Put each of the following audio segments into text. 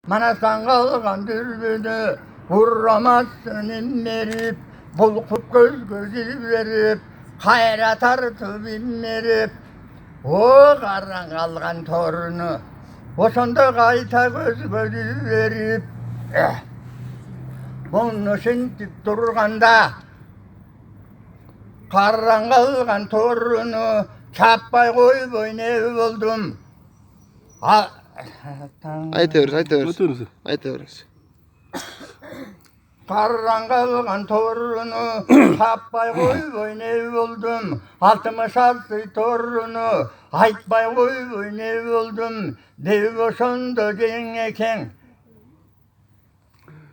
Manasan kalgan dürbünü vurramazsın inmerip, bulkup göz gözü verip, kayra tartıp inmerip. O karran kalgan torunu osonda kayta göz gözü verip, bunu sintip durganda karran kalgan torunu çappay koyboy ne buldum. Aytıyoruz. Karran kalgan torunu çappay koyboy ne buldum. 66 torunu aytpay koyboy ne buldum. Dev osonda gen eken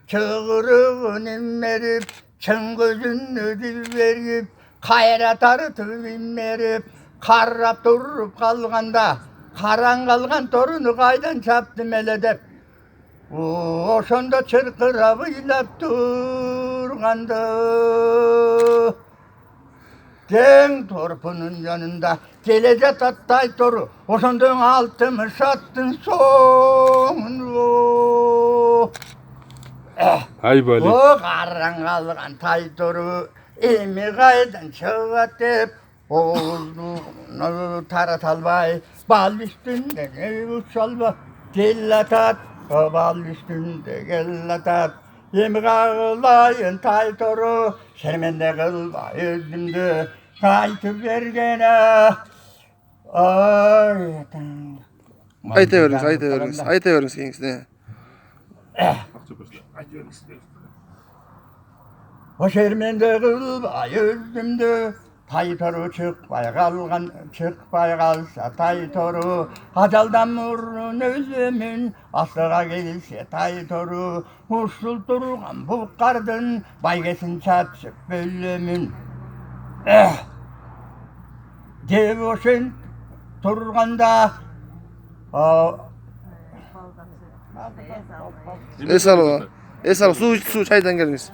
çığırığın inmerip, çın gözünü dil verip, kayra tartıp inmerip, karrap durup kalganda, karan kalgan torunu kaydan çaptım eledep. Oşonda çırkırabı ilap durganda, den torpunun yanında gelecek tattay toru, oşondan altımı sattın sonunu. Hay böyle. O karran kalgan taytoru emi kaydan çıgat dep oğlunu tarat albay bal üstünde ne uçalba gellatat bal üstünde gellatat emi kağılayın taytoru sermende kılba özümdü kaytı vergene ay Aytıyoruz kendisine. O şermende kılba yüzdümdü, taytoru çıkpay kalsa taytoru, acaldan vurun özümün, aslığa gelse taytoru, usul durgan bu kardın, baygesin çatışıp bölümün. Dev oşun turganda, Esal su çaydan geliniz.